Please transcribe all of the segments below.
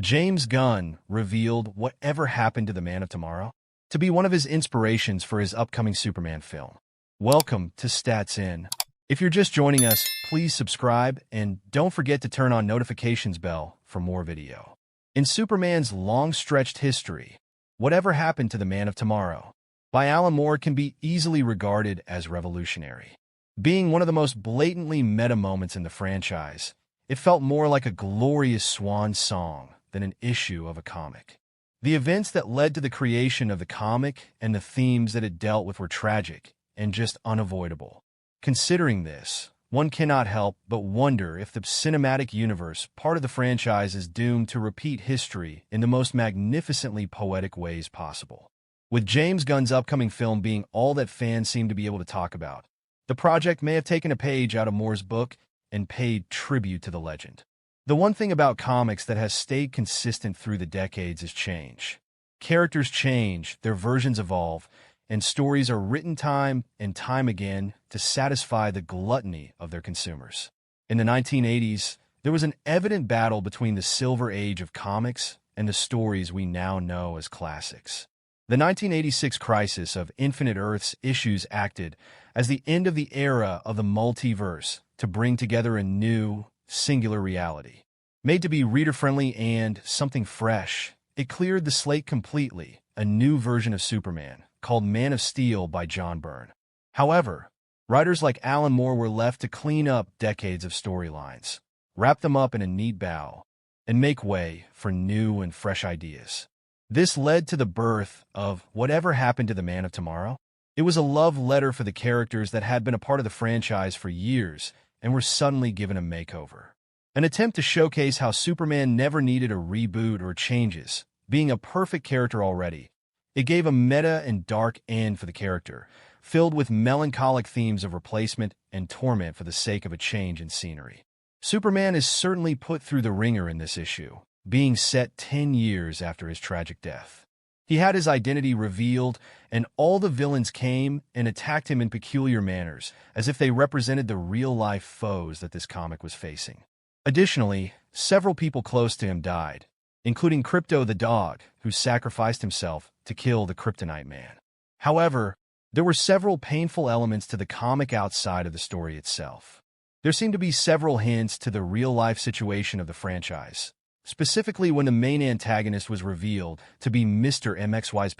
James Gunn revealed Whatever Happened to the Man of Tomorrow to be one of his inspirations for his upcoming Superman film. Welcome to Stats In. If you're just joining us, please subscribe and don't forget to turn on notifications bell for more video. In Superman's long-stretched history, Whatever Happened to the Man of Tomorrow by Alan Moore can be easily regarded as revolutionary. Being one of the most blatantly meta moments in the franchise, it felt more like a glorious swan song than an issue of a comic. The events that led to the creation of the comic and the themes that it dealt with were tragic and just unavoidable. Considering this, one cannot help but wonder if the cinematic universe, part of the franchise, is doomed to repeat history in the most magnificently poetic ways possible. With James Gunn's upcoming film being all that fans seem to be able to talk about, the project may have taken a page out of Moore's book and paid tribute to the legend. The one thing about comics that has stayed consistent through the decades is change. Characters change, their versions evolve, and stories are written time and time again to satisfy the gluttony of their consumers. In the 1980s, there was an evident battle between the Silver Age of comics and the stories we now know as classics. The 1986 Crisis of Infinite Earths issues acted as the end of the era of the multiverse to bring together a new, singular reality. Made to be reader-friendly and something fresh, it cleared the slate completely, a new version of Superman, called Man of Steel by John Byrne. However, writers like Alan Moore were left to clean up decades of storylines, wrap them up in a neat bow, and make way for new and fresh ideas. This led to the birth of Whatever Happened to the Man of Tomorrow. It was a love letter for the characters that had been a part of the franchise for years and were suddenly given a makeover. An attempt to showcase how Superman never needed a reboot or changes, being a perfect character already. It gave a meta and dark end for the character, filled with melancholic themes of replacement and torment for the sake of a change in scenery. Superman is certainly put through the ringer in this issue, being set 10 years after his tragic death. He had his identity revealed, and all the villains came and attacked him in peculiar manners, as if they represented the real-life foes that this comic was facing. Additionally, several people close to him died, including Krypto the dog, who sacrificed himself to kill the Kryptonite Man. However, there were several painful elements to the comic outside of the story itself. There seemed to be several hints to the real-life situation of the franchise, specifically when the main antagonist was revealed to be Mr. MXY's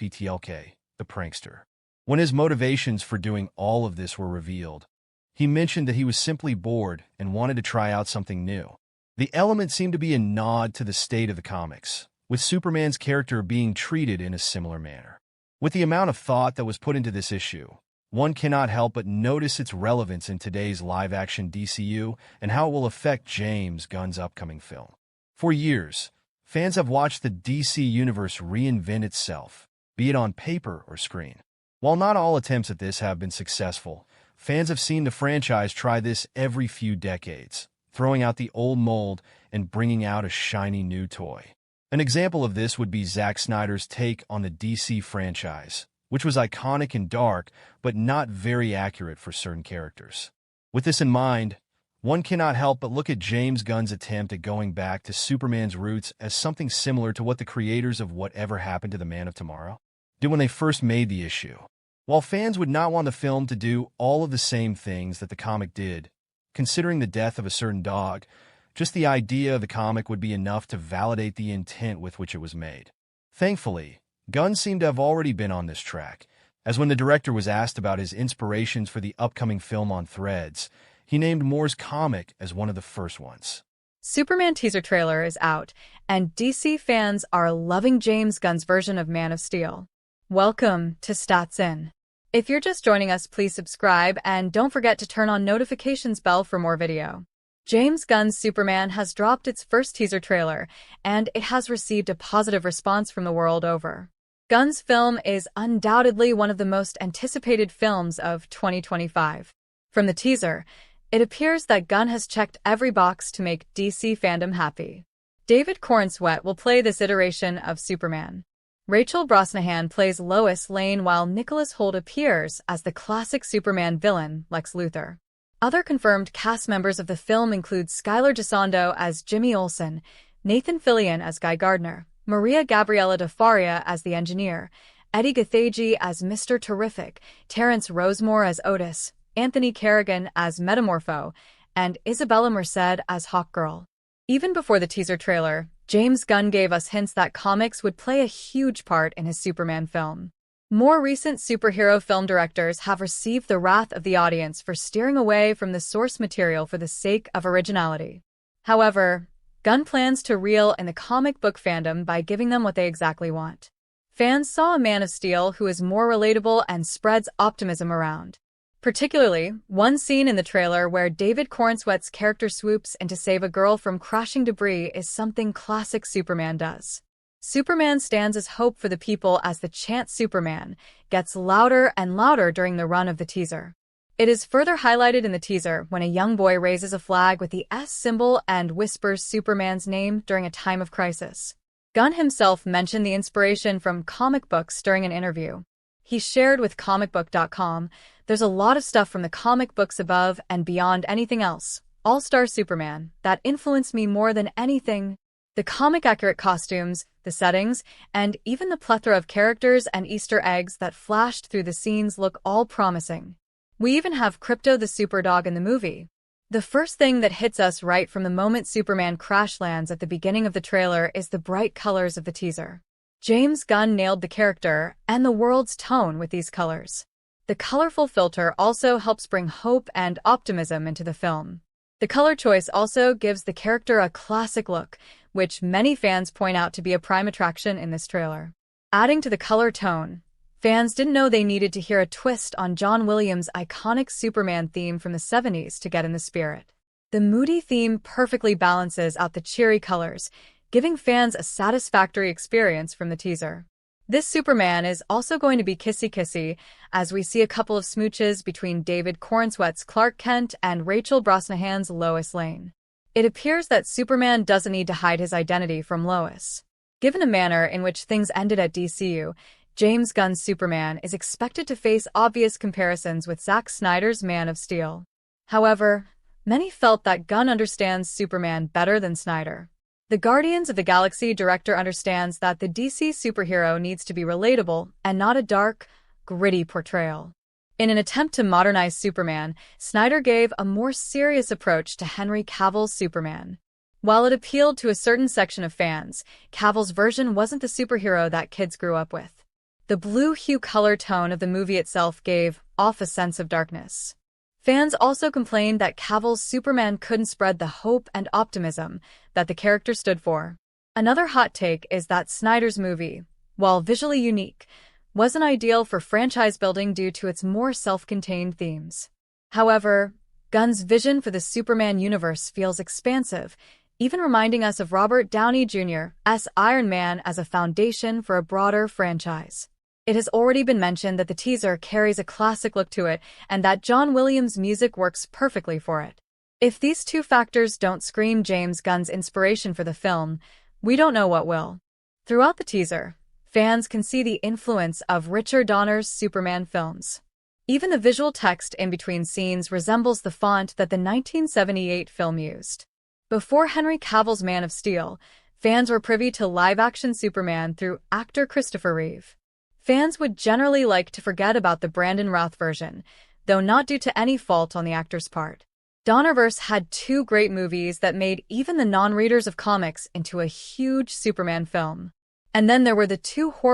the prankster. When his motivations for doing all of this were revealed, he mentioned that he was simply bored and wanted to try out something new. The element seemed to be a nod to the state of the comics, with Superman's character being treated in a similar manner. With the amount of thought that was put into this issue, one cannot help but notice its relevance in today's live-action DCU and how it will affect James Gunn's upcoming film. For years, fans have watched the DC universe reinvent itself, be it on paper or screen. While not all attempts at this have been successful, fans have seen the franchise try this every few decades, throwing out the old mold and bringing out a shiny new toy. An example of this would be Zack Snyder's take on the DC franchise, which was iconic and dark, but not very accurate for certain characters. With this in mind, one cannot help but look at James Gunn's attempt at going back to Superman's roots as something similar to what the creators of Whatever Happened to the Man of Tomorrow did when they first made the issue. While fans would not want the film to do all of the same things that the comic did, considering the death of a certain dog, just the idea of the comic would be enough to validate the intent with which it was made. Thankfully, Gunn seemed to have already been on this track, as when the director was asked about his inspirations for the upcoming film on Threads, he named Moore's comic as one of the first ones. Superman teaser trailer is out, and DC fans are loving James Gunn's version of Man of Steel. Welcome to Stats In. If you're just joining us, please subscribe and don't forget to turn on notifications bell for more video. James Gunn's Superman has dropped its first teaser trailer, and it has received a positive response from the world over. Gunn's film is undoubtedly one of the most anticipated films of 2025. From the teaser, it appears that Gunn has checked every box to make DC fandom happy. David Corenswet will play this iteration of Superman. Rachel Brosnahan plays Lois Lane while Nicholas Hoult appears as the classic Superman villain, Lex Luthor. Other confirmed cast members of the film include Skylar Gisondo as Jimmy Olsen, Nathan Fillion as Guy Gardner, Maria Gabriela de Faria as the engineer, Eddie Gathegi as Mr. Terrific, Terrence Rosemore as Otis, Anthony Kerrigan as Metamorpho, and Isabella Merced as Hawkgirl. Even before the teaser trailer, James Gunn gave us hints that comics would play a huge part in his Superman film. More recent superhero film directors have received the wrath of the audience for steering away from the source material for the sake of originality. However, Gunn plans to reel in the comic book fandom by giving them what they exactly want. Fans saw a Man of Steel who is more relatable and spreads optimism around. Particularly, one scene in the trailer where David Corenswet's character swoops in to save a girl from crashing debris is something classic Superman does. Superman stands as hope for the people as the chant Superman gets louder and louder during the run of the teaser. It is further highlighted in the teaser when a young boy raises a flag with the S symbol and whispers Superman's name during a time of crisis. Gunn himself mentioned the inspiration from comic books during an interview. He shared with comicbook.com, "There's a lot of stuff from the comic books above and beyond anything else. All-Star Superman, that influenced me more than anything. The comic-accurate costumes, the settings, and even the plethora of characters and Easter eggs that flashed through the scenes look all promising. We even have Krypto the Superdog in the movie." The first thing that hits us right from the moment Superman crash lands at the beginning of the trailer is the bright colors of the teaser. James Gunn nailed the character and the world's tone with these colors. The colorful filter also helps bring hope and optimism into the film. The color choice also gives the character a classic look, which many fans point out to be a prime attraction in this trailer. Adding to the color tone, fans didn't know they needed to hear a twist on John Williams' iconic Superman theme from the 70s to get in the spirit. The moody theme perfectly balances out the cheery colors, giving fans a satisfactory experience from the teaser. This Superman is also going to be kissy-kissy, as we see a couple of smooches between David Corenswet's Clark Kent and Rachel Brosnahan's Lois Lane. It appears that Superman doesn't need to hide his identity from Lois. Given the manner in which things ended at DCU, James Gunn's Superman is expected to face obvious comparisons with Zack Snyder's Man of Steel. However, many felt that Gunn understands Superman better than Snyder. The Guardians of the Galaxy director understands that the DC superhero needs to be relatable and not a dark, gritty portrayal. In an attempt to modernize Superman, Snyder gave a more serious approach to Henry Cavill's Superman. While it appealed to a certain section of fans, Cavill's version wasn't the superhero that kids grew up with. The blue hue color tone of the movie itself gave off a sense of darkness. Fans also complained that Cavill's Superman couldn't spread the hope and optimism that the character stood for. Another hot take is that Snyder's movie, while visually unique, wasn't ideal for franchise building due to its more self-contained themes. However, Gunn's vision for the Superman universe feels expansive, even reminding us of Robert Downey Jr.'s Iron Man as a foundation for a broader franchise. It has already been mentioned that the teaser carries a classic look to it and that John Williams' music works perfectly for it. If these two factors don't scream James Gunn's inspiration for the film, we don't know what will. Throughout the teaser, fans can see the influence of Richard Donner's Superman films. Even the visual text in between scenes resembles the font that the 1978 film used. Before Henry Cavill's Man of Steel, fans were privy to live-action Superman through actor Christopher Reeve. Fans would generally like to forget about the Brandon Routh version, though not due to any fault on the actor's part. Donnerverse had two great movies that made even the non-readers of comics into a huge Superman film. And then there were the two horror